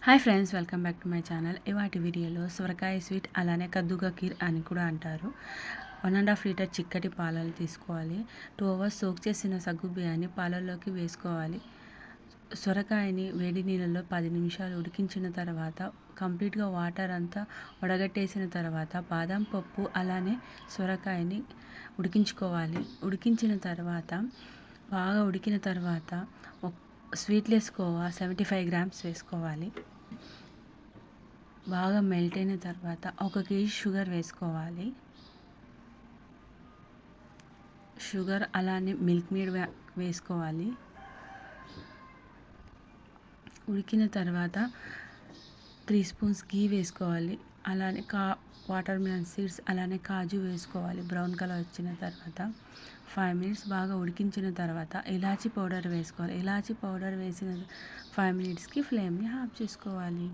Hi friends, welcome back to my channel. ఇవాటి వీడియోలో సొరకాయ స్వీట్ అలానే కద్దుకా కీర్ అని కూడా అంటారు. 1.5 లీటర్ చిక్కటి పాలలు తీసుకోవాలి. 2 అవర్స్ సోక్ చేసిన సగ్గు బియ్యాన్ని పాలల్లోకి వేసుకోవాలి. సొరకాయని వేడి నీళ్ళలో 10 నిమిషాలు ఉడికించిన తర్వాత కంప్లీట్గా వాటర్ అంతా వడగట్టేసిన తర్వాత బాదం పప్పు అలానే సొరకాయని ఉడికించుకోవాలి. ఉడికించిన తర్వాత బాగా ఉడికిన తర్వాత స్వీట్లెస్ కోవా 75 గ్రామ్స్ వేసుకోవాలి. బాగా మెల్ట్ అయిన తర్వాత 1 కేజీ షుగర్ వేసుకోవాలి. షుగర్ అలానే మిల్క్ మేడ్ వేసుకోవాలి. ఉడికిన తర్వాత 3 స్పూన్స్ ఘీ వేసుకోవాలి. అలానే వాటర్ మిలన్ సీడ్స్ అలానే కాజు వేసుకోవాలి. బ్రౌన్ కలర్ వచ్చిన తర్వాత 5 మినిట్స్ బాగా ఉడికించిన తర్వాత ఇలాచీ పౌడర్ వేసుకోవాలి. ఇలాచీ పౌడర్ వేసిన 5 మినిట్స్కి ఫ్లేమ్ని ఆఫ్ చేసుకోవాలి.